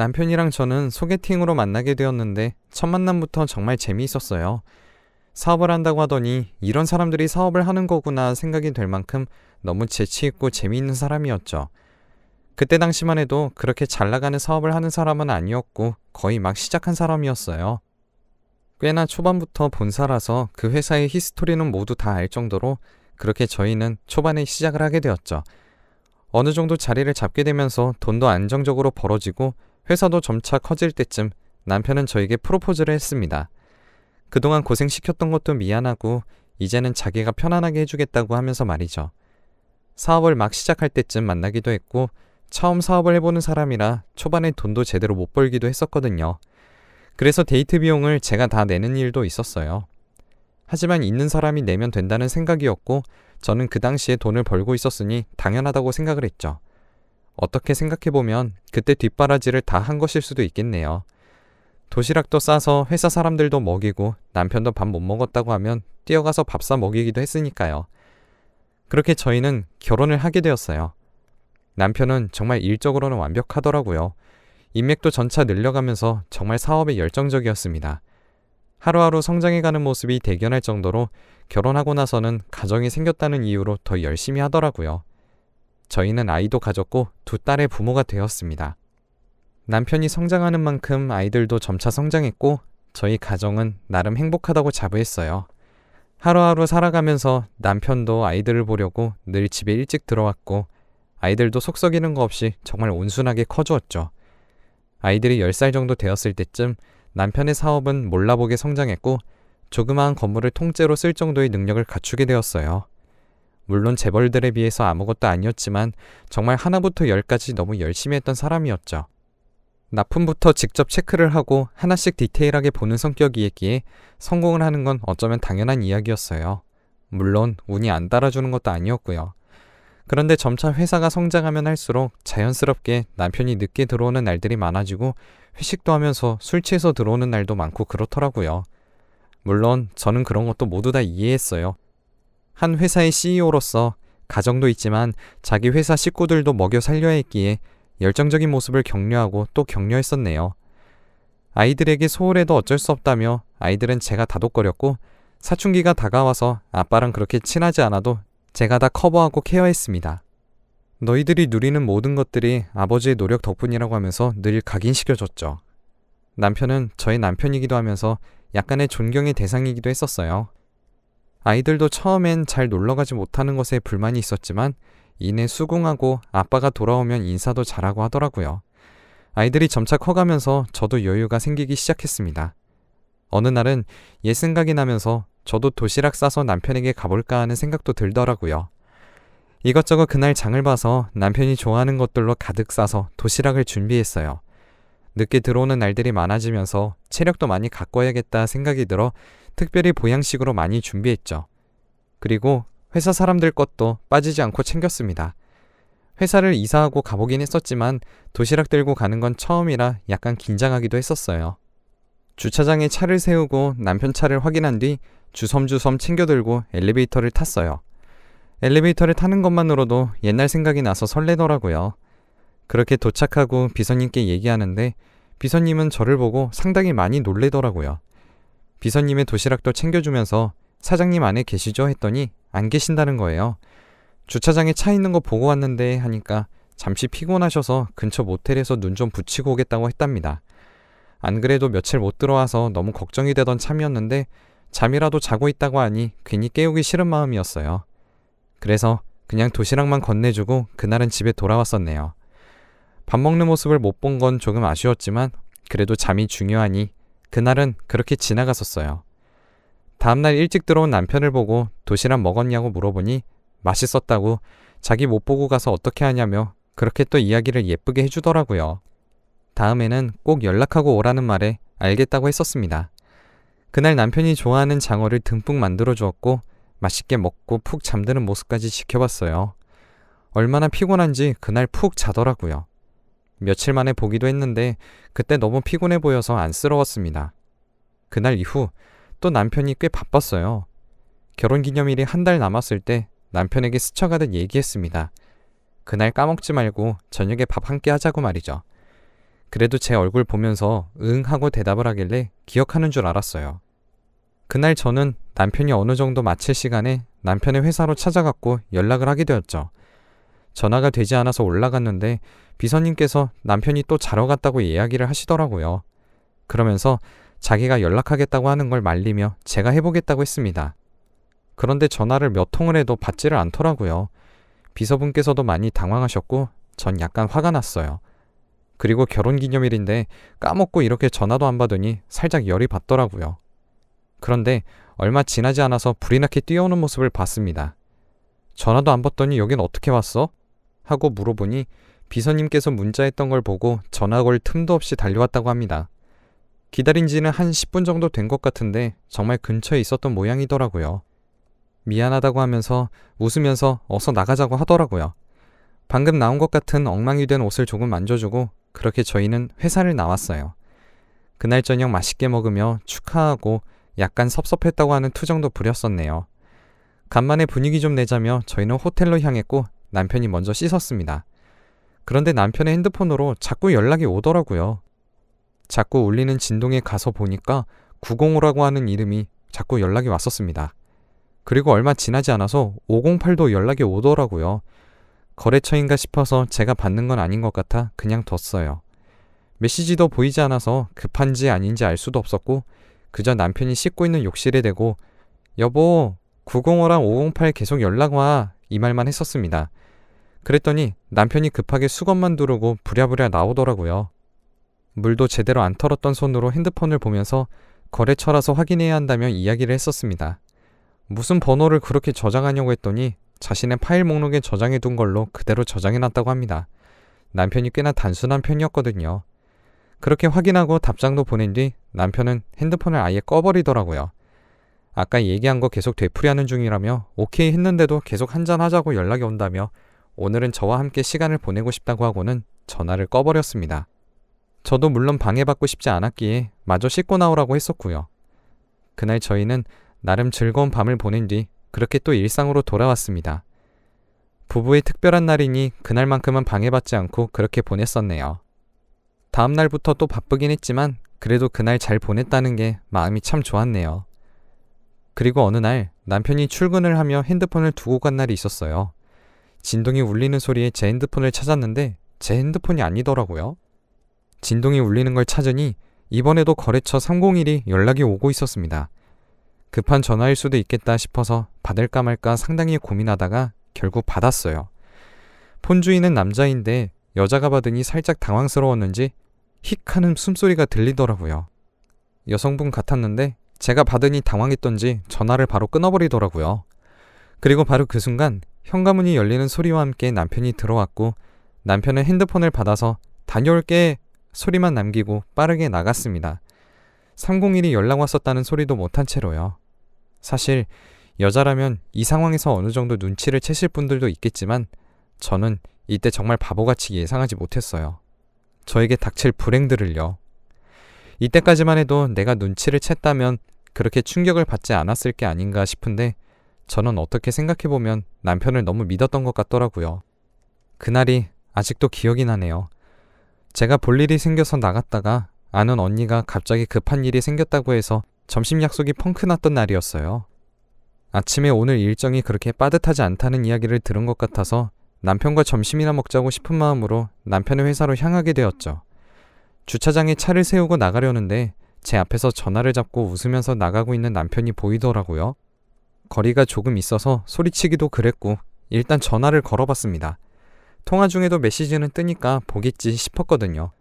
남편이랑 저는 소개팅으로 만나게 되었는데 첫 만남부터 정말 재미있었어요. 사업을 한다고 하더니 이런 사람들이 사업을 하는 거구나 생각이 될 만큼 너무 재치있고 재미있는 사람이었죠. 그때 당시만 해도 그렇게 잘 나가는 사업을 하는 사람은 아니었고 거의 막 시작한 사람이었어요. 꽤나 초반부터 본사라서 그 회사의 히스토리는 모두 다 알 정도로 그렇게 저희는 초반에 시작을 하게 되었죠. 어느 정도 자리를 잡게 되면서 돈도 안정적으로 벌어지고 회사도 점차 커질 때쯤 남편은 저에게 프로포즈를 했습니다. 그동안 고생시켰던 것도 미안하고 이제는 자기가 편안하게 해주겠다고 하면서 말이죠. 사업을 막 시작할 때쯤 만나기도 했고 처음 사업을 해보는 사람이라 초반에 돈도 제대로 못 벌기도 했었거든요. 그래서 데이트 비용을 제가 다 내는 일도 있었어요. 하지만 있는 사람이 내면 된다는 생각이었고 저는 그 당시에 돈을 벌고 있었으니 당연하다고 생각을 했죠. 어떻게 생각해보면 그때 뒷바라지를 다 한 것일 수도 있겠네요. 도시락도 싸서 회사 사람들도 먹이고 남편도 밥 못 먹었다고 하면 뛰어가서 밥 사 먹이기도 했으니까요. 그렇게 저희는 결혼을 하게 되었어요. 남편은 정말 일적으로는 완벽하더라고요. 인맥도 점차 늘려가면서 정말 사업에 열정적이었습니다. 하루하루 성장해가는 모습이 대견할 정도로 결혼하고 나서는 가정이 생겼다는 이유로 더 열심히 하더라고요. 저희는 아이도 가졌고 두 딸의 부모가 되었습니다. 남편이 성장하는 만큼 아이들도 점차 성장했고 저희 가정은 나름 행복하다고 자부했어요. 하루하루 살아가면서 남편도 아이들을 보려고 늘 집에 일찍 들어왔고 아이들도 속 썩이는 거 없이 정말 온순하게 커주었죠. 아이들이 10살 정도 되었을 때쯤 남편의 사업은 몰라보게 성장했고 조그마한 건물을 통째로 쓸 정도의 능력을 갖추게 되었어요. 물론 재벌들에 비해서 아무것도 아니었지만 정말 하나부터 열까지 너무 열심히 했던 사람이었죠. 납품부터 직접 체크를 하고 하나씩 디테일하게 보는 성격이었기에 성공을 하는 건 어쩌면 당연한 이야기였어요. 물론 운이 안 따라주는 것도 아니었고요. 그런데 점차 회사가 성장하면 할수록 자연스럽게 남편이 늦게 들어오는 날들이 많아지고 회식도 하면서 술 취해서 들어오는 날도 많고 그렇더라고요. 물론 저는 그런 것도 모두 다 이해했어요. 한 회사의 CEO로서 가정도 있지만 자기 회사 식구들도 먹여 살려야 했기에 열정적인 모습을 격려하고 또 격려했었네요. 아이들에게 소홀해도 어쩔 수 없다며 아이들은 제가 다독거렸고 사춘기가 다가와서 아빠랑 그렇게 친하지 않아도 제가 다 커버하고 케어했습니다. 너희들이 누리는 모든 것들이 아버지의 노력 덕분이라고 하면서 늘 각인시켜줬죠. 남편은 저의 남편이기도 하면서 약간의 존경의 대상이기도 했었어요. 아이들도 처음엔 잘 놀러가지 못하는 것에 불만이 있었지만 이내 수긍하고 아빠가 돌아오면 인사도 잘하고 하더라고요. 아이들이 점차 커가면서 저도 여유가 생기기 시작했습니다. 어느 날은 옛 생각이 나면서 저도 도시락 싸서 남편에게 가볼까 하는 생각도 들더라고요. 이것저것 그날 장을 봐서 남편이 좋아하는 것들로 가득 싸서 도시락을 준비했어요. 늦게 들어오는 날들이 많아지면서 체력도 많이 가꿔야겠다 생각이 들어 특별히 보양식으로 많이 준비했죠. 그리고 회사 사람들 것도 빠지지 않고 챙겼습니다. 회사를 이사하고 가보긴 했었지만 도시락 들고 가는 건 처음이라 약간 긴장하기도 했었어요. 주차장에 차를 세우고 남편 차를 확인한 뒤 주섬주섬 챙겨 들고 엘리베이터를 탔어요. 엘리베이터를 타는 것만으로도 옛날 생각이 나서 설레더라고요. 그렇게 도착하고 비서님께 얘기하는데 비서님은 저를 보고 상당히 많이 놀래더라고요. 비서님의 도시락도 챙겨주면서 사장님 안에 계시죠? 했더니 안 계신다는 거예요. 주차장에 차 있는 거 보고 왔는데 하니까 잠시 피곤하셔서 근처 모텔에서 눈 좀 붙이고 오겠다고 했답니다. 안 그래도 며칠 못 들어와서 너무 걱정이 되던 참이었는데 잠이라도 자고 있다고 하니 괜히 깨우기 싫은 마음이었어요. 그래서 그냥 도시락만 건네주고 그날은 집에 돌아왔었네요. 밥 먹는 모습을 못 본 건 조금 아쉬웠지만 그래도 잠이 중요하니 그날은 그렇게 지나갔었어요. 다음날 일찍 들어온 남편을 보고 도시락 먹었냐고 물어보니 맛있었다고 자기 못 보고 가서 어떻게 하냐며 그렇게 또 이야기를 예쁘게 해주더라고요. 다음에는 꼭 연락하고 오라는 말에 알겠다고 했었습니다. 그날 남편이 좋아하는 장어를 듬뿍 만들어 주었고 맛있게 먹고 푹 잠드는 모습까지 지켜봤어요. 얼마나 피곤한지 그날 푹 자더라고요. 며칠 만에 보기도 했는데 그때 너무 피곤해 보여서 안쓰러웠습니다. 그날 이후 또 남편이 꽤 바빴어요. 결혼기념일이 한 달 남았을 때 남편에게 스쳐가듯 얘기했습니다. 그날 까먹지 말고 저녁에 밥 함께 하자고 말이죠. 그래도 제 얼굴 보면서 응 하고 대답을 하길래 기억하는 줄 알았어요. 그날 저는 남편이 어느 정도 마칠 시간에 남편의 회사로 찾아갔고 연락을 하게 되었죠. 전화가 되지 않아서 올라갔는데 비서님께서 남편이 또 자러 갔다고 이야기를 하시더라고요. 그러면서 자기가 연락하겠다고 하는 걸 말리며 제가 해보겠다고 했습니다. 그런데 전화를 몇 통을 해도 받지를 않더라고요. 비서분께서도 많이 당황하셨고 전 약간 화가 났어요. 그리고 결혼기념일인데 까먹고 이렇게 전화도 안 받으니 살짝 열이 받더라고요. 그런데 얼마 지나지 않아서 불이 나게 뛰어오는 모습을 봤습니다. 전화도 안 받더니 여긴 어떻게 왔어? 하고 물어보니 비서님께서 문자했던 걸 보고 전화 걸 틈도 없이 달려왔다고 합니다. 기다린 지는 한 10분 정도 된 것 같은데 정말 근처에 있었던 모양이더라고요. 미안하다고 하면서 웃으면서 어서 나가자고 하더라고요. 방금 나온 것 같은 엉망이 된 옷을 조금 만져주고 그렇게 저희는 회사를 나왔어요. 그날 저녁 맛있게 먹으며 축하하고 약간 섭섭했다고 하는 투정도 부렸었네요. 간만에 분위기 좀 내자며 저희는 호텔로 향했고 남편이 먼저 씻었습니다. 그런데 남편의 핸드폰으로 자꾸 연락이 오더라고요. 자꾸 울리는 진동에 가서 보니까 905라고 하는 이름이 자꾸 연락이 왔었습니다. 그리고 얼마 지나지 않아서 508도 연락이 오더라고요. 거래처인가 싶어서 제가 받는 건 아닌 것 같아 그냥 뒀어요. 메시지도 보이지 않아서 급한지 아닌지 알 수도 없었고 그저 남편이 씻고 있는 욕실에 대고 여보 905랑 508 계속 연락 와 이 말만 했었습니다. 그랬더니 남편이 급하게 수건만 두르고 부랴부랴 나오더라고요. 물도 제대로 안 털었던 손으로 핸드폰을 보면서 거래처라서 확인해야 한다며 이야기를 했었습니다. 무슨 번호를 그렇게 저장하냐고 했더니 자신의 파일 목록에 저장해둔 걸로 그대로 저장해놨다고 합니다. 남편이 꽤나 단순한 편이었거든요. 그렇게 확인하고 답장도 보낸 뒤 남편은 핸드폰을 아예 꺼버리더라고요. 아까 얘기한 거 계속 되풀이하는 중이라며 오케이 했는데도 계속 한잔하자고 연락이 온다며 오늘은 저와 함께 시간을 보내고 싶다고 하고는 전화를 꺼버렸습니다. 저도 물론 방해받고 싶지 않았기에 마저 씻고 나오라고 했었고요. 그날 저희는 나름 즐거운 밤을 보낸 뒤 그렇게 또 일상으로 돌아왔습니다. 부부의 특별한 날이니 그날만큼은 방해받지 않고 그렇게 보냈었네요. 다음 날부터 또 바쁘긴 했지만 그래도 그날 잘 보냈다는 게 마음이 참 좋았네요. 그리고 어느 날 남편이 출근을 하며 핸드폰을 두고 간 날이 있었어요. 진동이 울리는 소리에 제 핸드폰을 찾았는데 제 핸드폰이 아니더라고요. 진동이 울리는 걸 찾으니 이번에도 거래처 301이 연락이 오고 있었습니다. 급한 전화일 수도 있겠다 싶어서 받을까 말까 상당히 고민하다가 결국 받았어요. 폰 주인은 남자인데 여자가 받으니 살짝 당황스러웠는지 힉 하는 숨소리가 들리더라고요. 여성분 같았는데 제가 받으니 당황했던지 전화를 바로 끊어버리더라고요. 그리고 바로 그 순간 현관문이 열리는 소리와 함께 남편이 들어왔고 남편은 핸드폰을 받아서 다녀올게 소리만 남기고 빠르게 나갔습니다. 301이 연락 왔었다는 소리도 못한 채로요. 사실 여자라면 이 상황에서 어느 정도 눈치를 채실 분들도 있겠지만 저는 이때 정말 바보같이 예상하지 못했어요. 저에게 닥칠 불행들을요. 이때까지만 해도 내가 눈치를 챘다면 그렇게 충격을 받지 않았을 게 아닌가 싶은데 저는 어떻게 생각해보면 남편을 너무 믿었던 것 같더라고요. 그날이 아직도 기억이 나네요. 제가 볼 일이 생겨서 나갔다가 아는 언니가 갑자기 급한 일이 생겼다고 해서 점심 약속이 펑크 났던 날이었어요. 아침에 오늘 일정이 그렇게 빠듯하지 않다는 이야기를 들은 것 같아서 남편과 점심이나 먹자고 싶은 마음으로 남편의 회사로 향하게 되었죠. 주차장에 차를 세우고 나가려는데 제 앞에서 전화를 잡고 웃으면서 나가고 있는 남편이 보이더라고요. 거리가 조금 있어서 소리치기도 그랬고 일단 전화를 걸어봤습니다. 통화 중에도 메시지는 뜨니까 보겠지 싶었거든요.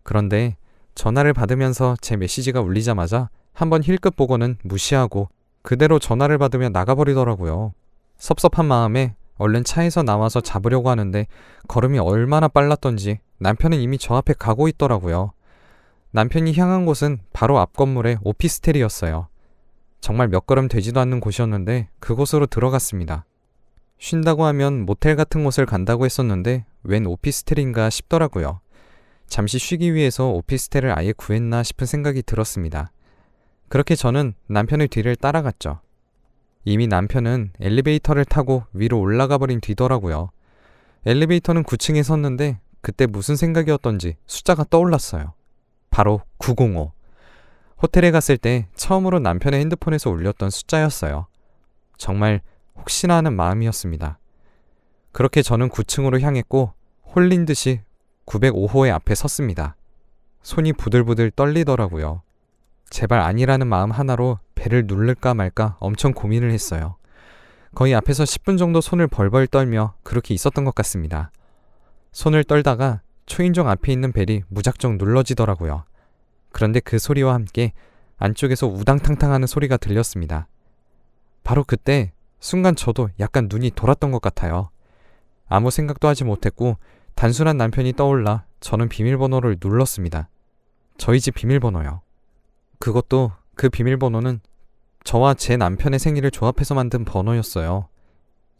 그런데 전화를 받으면서 제 메시지가 울리자마자 한번 힐끗 보고는 무시하고 그대로 전화를 받으며 나가버리더라고요. 섭섭한 마음에 얼른 차에서 나와서 잡으려고 하는데 걸음이 얼마나 빨랐던지 남편은 이미 저 앞에 가고 있더라고요. 남편이 향한 곳은 바로 앞 건물의 오피스텔이었어요. 정말 몇 걸음 되지도 않는 곳이었는데 그곳으로 들어갔습니다. 쉰다고 하면 모텔 같은 곳을 간다고 했었는데 웬 오피스텔인가 싶더라고요. 잠시 쉬기 위해서 오피스텔을 아예 구했나 싶은 생각이 들었습니다. 그렇게 저는 남편의 뒤를 따라갔죠. 이미 남편은 엘리베이터를 타고 위로 올라가 버린 뒤더라고요. 엘리베이터는 9층에 섰는데 그때 무슨 생각이었던지 숫자가 떠올랐어요. 바로 905. 호텔에 갔을 때 처음으로 남편의 핸드폰에서 울렸던 숫자였어요. 정말 혹시나 하는 마음이었습니다. 그렇게 저는 9층으로 향했고 홀린 듯이 905호의 앞에 섰습니다. 손이 부들부들 떨리더라고요. 제발 아니라는 마음 하나로 배를 누를까 말까 엄청 고민을 했어요. 거의 앞에서 10분 정도 손을 벌벌 떨며 그렇게 있었던 것 같습니다. 손을 떨다가 초인종 앞에 있는 벨이 무작정 눌러지더라고요. 그런데 그 소리와 함께 안쪽에서 우당탕탕하는 소리가 들렸습니다. 바로 그때 순간 저도 약간 눈이 돌았던 것 같아요. 아무 생각도 하지 못했고 단순한 남편이 떠올라 저는 비밀번호를 눌렀습니다. 저희 집 비밀번호요. 그것도 그 비밀번호는 저와 제 남편의 생일을 조합해서 만든 번호였어요.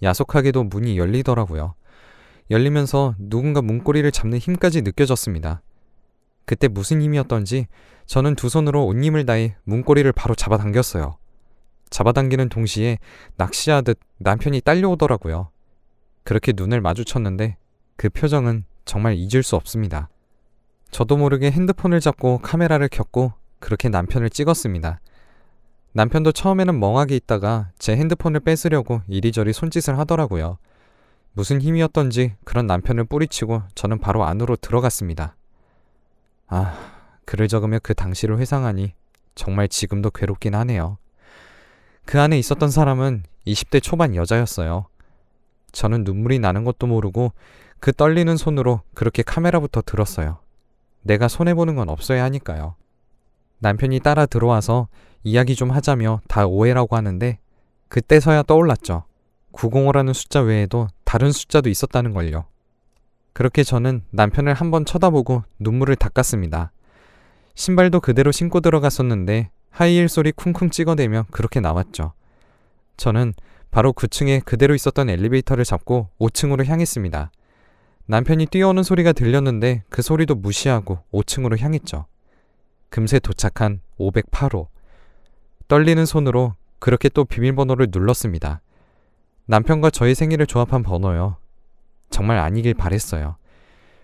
야속하게도 문이 열리더라고요. 열리면서 누군가 문고리를 잡는 힘까지 느껴졌습니다. 그때 무슨 힘이었던지 저는 두 손으로 온 힘을 다해 문고리를 바로 잡아당겼어요. 잡아당기는 동시에 낚시하듯 남편이 딸려오더라고요. 그렇게 눈을 마주쳤는데 그 표정은 정말 잊을 수 없습니다. 저도 모르게 핸드폰을 잡고 카메라를 켰고 그렇게 남편을 찍었습니다. 남편도 처음에는 멍하게 있다가 제 핸드폰을 뺏으려고 이리저리 손짓을 하더라고요. 무슨 힘이었던지 그런 남편을 뿌리치고 저는 바로 안으로 들어갔습니다. 글을 적으며 그 당시를 회상하니 정말 지금도 괴롭긴 하네요. 그 안에 있었던 사람은 20대 초반 여자였어요. 저는 눈물이 나는 것도 모르고 그 떨리는 손으로 그렇게 카메라부터 들었어요. 내가 손해보는 건 없어야 하니까요. 남편이 따라 들어와서 이야기 좀 하자며 다 오해라고 하는데 그때서야 떠올랐죠. 905라는 숫자 외에도 다른 숫자도 있었다는 걸요. 그렇게 저는 남편을 한번 쳐다보고 눈물을 닦았습니다. 신발도 그대로 신고 들어갔었는데 하이힐 소리 쿵쿵 찍어대며 그렇게 나왔죠. 저는 바로 9층에 그대로 있었던 엘리베이터를 잡고 5층으로 향했습니다. 남편이 뛰어오는 소리가 들렸는데 그 소리도 무시하고 5층으로 향했죠. 금세 도착한 508호. 떨리는 손으로 그렇게 또 비밀번호를 눌렀습니다. 남편과 저의 생일을 조합한 번호요. 정말 아니길 바랬어요.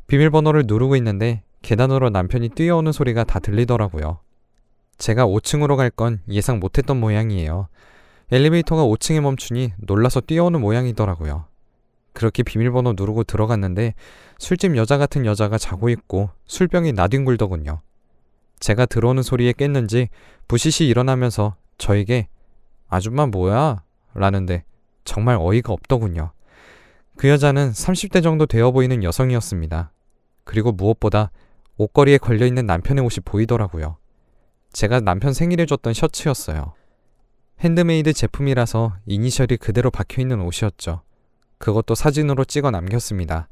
비밀번호를 누르고 있는데 계단으로 남편이 뛰어오는 소리가 다 들리더라고요. 제가 5층으로 갈 건 예상 못했던 모양이에요. 엘리베이터가 5층에 멈추니 놀라서 뛰어오는 모양이더라고요. 그렇게 비밀번호 누르고 들어갔는데 술집 여자 같은 여자가 자고 있고 술병이 나뒹굴더군요. 제가 들어오는 소리에 깼는지 부시시 일어나면서 저에게 아줌마 뭐야? 라는데 정말 어이가 없더군요. 그 여자는 30대 정도 되어 보이는 여성이었습니다. 그리고 무엇보다 옷걸이에 걸려있는 남편의 옷이 보이더라고요. 제가 남편 생일에 줬던 셔츠였어요. 핸드메이드 제품이라서 이니셜이 그대로 박혀있는 옷이었죠. 그것도 사진으로 찍어 남겼습니다.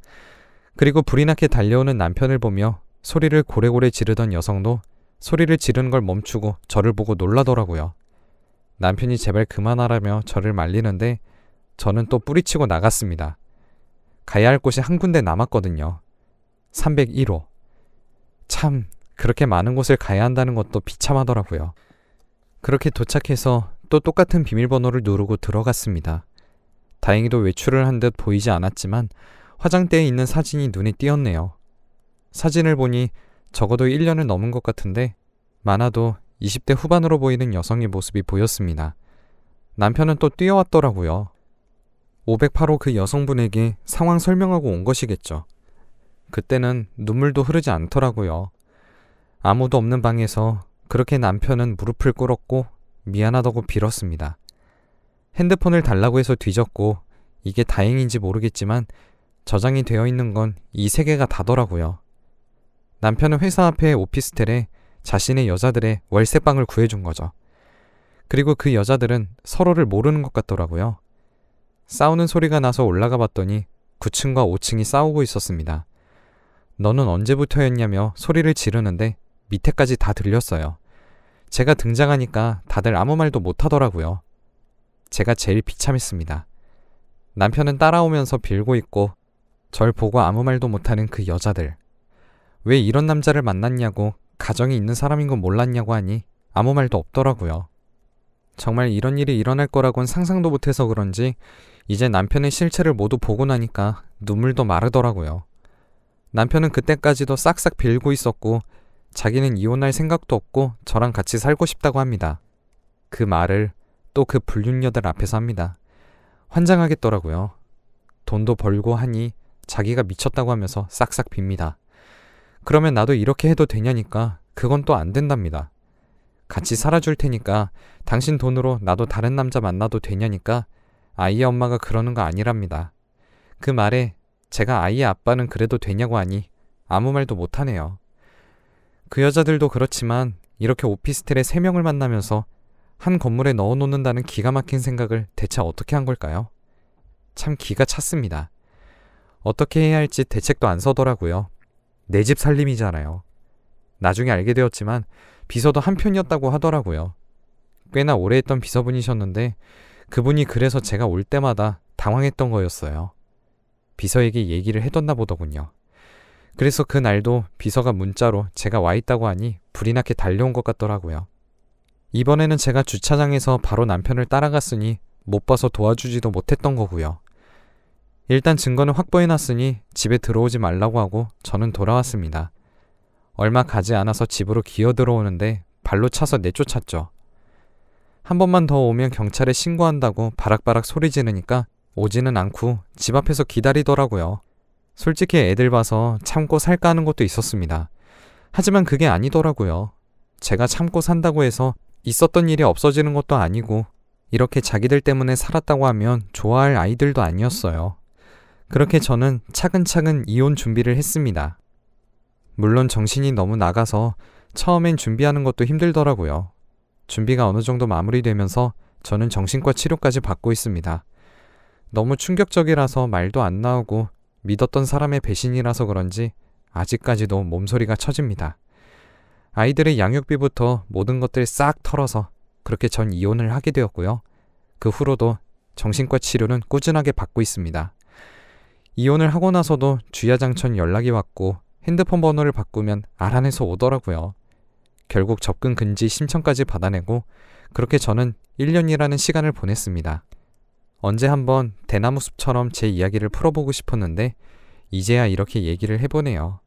그리고 불이 나게 달려오는 남편을 보며 소리를 고래고래 지르던 여성도 소리를 지르는 걸 멈추고 저를 보고 놀라더라고요. 남편이 제발 그만하라며 저를 말리는데 저는 또 뿌리치고 나갔습니다. 가야 할 곳이 한 군데 남았거든요. 301호. 참 그렇게 많은 곳을 가야 한다는 것도 비참하더라고요. 그렇게 도착해서 또 똑같은 비밀번호를 누르고 들어갔습니다. 다행히도 외출을 한 듯 보이지 않았지만 화장대에 있는 사진이 눈에 띄었네요. 사진을 보니 적어도 1년을 넘은 것 같은데 많아도 20대 후반으로 보이는 여성의 모습이 보였습니다. 남편은 또 뛰어왔더라고요. 508호 그 여성분에게 상황 설명하고 온 것이겠죠. 그때는 눈물도 흐르지 않더라고요. 아무도 없는 방에서 그렇게 남편은 무릎을 꿇었고 미안하다고 빌었습니다. 핸드폰을 달라고 해서 뒤졌고 이게 다행인지 모르겠지만 저장이 되어 있는 건 이 세 개가 다더라고요. 남편은 회사 앞에 오피스텔에 자신의 여자들의 월세방을 구해준 거죠. 그리고 그 여자들은 서로를 모르는 것 같더라고요. 싸우는 소리가 나서 올라가 봤더니 9층과 5층이 싸우고 있었습니다. 너는 언제부터였냐며 소리를 지르는데 밑에까지 다 들렸어요. 제가 등장하니까 다들 아무 말도 못하더라고요. 제가 제일 비참했습니다. 남편은 따라오면서 빌고 있고 절 보고 아무 말도 못하는 그 여자들. 왜 이런 남자를 만났냐고 가정이 있는 사람인 건 몰랐냐고 하니 아무 말도 없더라고요. 정말 이런 일이 일어날 거라고는 상상도 못해서 그런지 이제 남편의 실체를 모두 보고 나니까 눈물도 마르더라고요. 남편은 그때까지도 싹싹 빌고 있었고 자기는 이혼할 생각도 없고 저랑 같이 살고 싶다고 합니다. 그 말을 또 그 불륜녀들 앞에서 합니다. 환장하겠더라고요. 돈도 벌고 하니 자기가 미쳤다고 하면서 싹싹 빕니다. 그러면 나도 이렇게 해도 되냐니까 그건 또 안 된답니다. 같이 살아줄 테니까 당신 돈으로 나도 다른 남자 만나도 되냐니까 아이의 엄마가 그러는 거 아니랍니다. 그 말에 제가 아이의 아빠는 그래도 되냐고 하니 아무 말도 못하네요. 그 여자들도 그렇지만 이렇게 오피스텔에 3명을 만나면서 한 건물에 넣어놓는다는 기가 막힌 생각을 대체 어떻게 한 걸까요? 참 기가 찼습니다. 어떻게 해야 할지 대책도 안 서더라고요. 내 집 살림이잖아요. 나중에 알게 되었지만 비서도 한편이었다고 하더라고요. 꽤나 오래 했던 비서분이셨는데 그분이 그래서 제가 올 때마다 당황했던 거였어요. 비서에게 얘기를 해뒀나 보더군요. 그래서 그날도 비서가 문자로 제가 와 있다고 하니 불이 나게 달려온 것 같더라고요. 이번에는 제가 주차장에서 바로 남편을 따라갔으니 못 봐서 도와주지도 못했던 거고요. 일단 증거는 확보해놨으니 집에 들어오지 말라고 하고 저는 돌아왔습니다. 얼마 가지 않아서 집으로 기어 들어오는데 발로 차서 내쫓았죠. 한 번만 더 오면 경찰에 신고한다고 바락바락 소리 지르니까 오지는 않고 집 앞에서 기다리더라고요. 솔직히 애들 봐서 참고 살까 하는 것도 있었습니다. 하지만 그게 아니더라고요. 제가 참고 산다고 해서 있었던 일이 없어지는 것도 아니고 이렇게 자기들 때문에 살았다고 하면 좋아할 아이들도 아니었어요. 그렇게 저는 차근차근 이혼 준비를 했습니다. 물론 정신이 너무 나가서 처음엔 준비하는 것도 힘들더라고요. 준비가 어느 정도 마무리되면서 저는 정신과 치료까지 받고 있습니다. 너무 충격적이라서 말도 안 나오고 믿었던 사람의 배신이라서 그런지 아직까지도 몸소리가 쳐집니다. 아이들의 양육비부터 모든 것들 싹 털어서 그렇게 전 이혼을 하게 되었고요. 그 후로도 정신과 치료는 꾸준하게 받고 있습니다. 이혼을 하고 나서도 주야장천 연락이 왔고 핸드폰 번호를 바꾸면 알아내서 오더라고요. 결국 접근 금지 신청까지 받아내고 그렇게 저는 1년이라는 시간을 보냈습니다. 언제 한번 대나무숲처럼 제 이야기를 풀어보고 싶었는데 이제야 이렇게 얘기를 해보네요.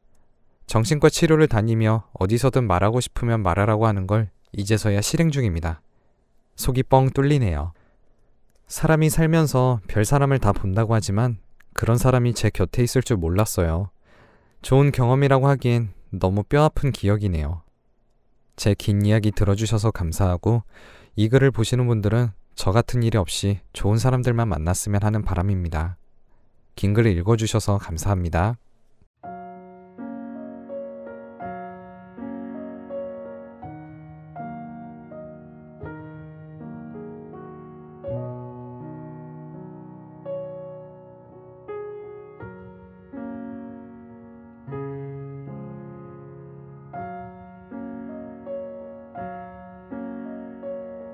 정신과 치료를 다니며 어디서든 말하고 싶으면 말하라고 하는 걸 이제서야 실행 중입니다. 속이 뻥 뚫리네요. 사람이 살면서 별 사람을 다 본다고 하지만 그런 사람이 제 곁에 있을 줄 몰랐어요. 좋은 경험이라고 하기엔 너무 뼈아픈 기억이네요. 제 긴 이야기 들어주셔서 감사하고 이 글을 보시는 분들은 저 같은 일이 없이 좋은 사람들만 만났으면 하는 바람입니다. 긴 글을 읽어주셔서 감사합니다.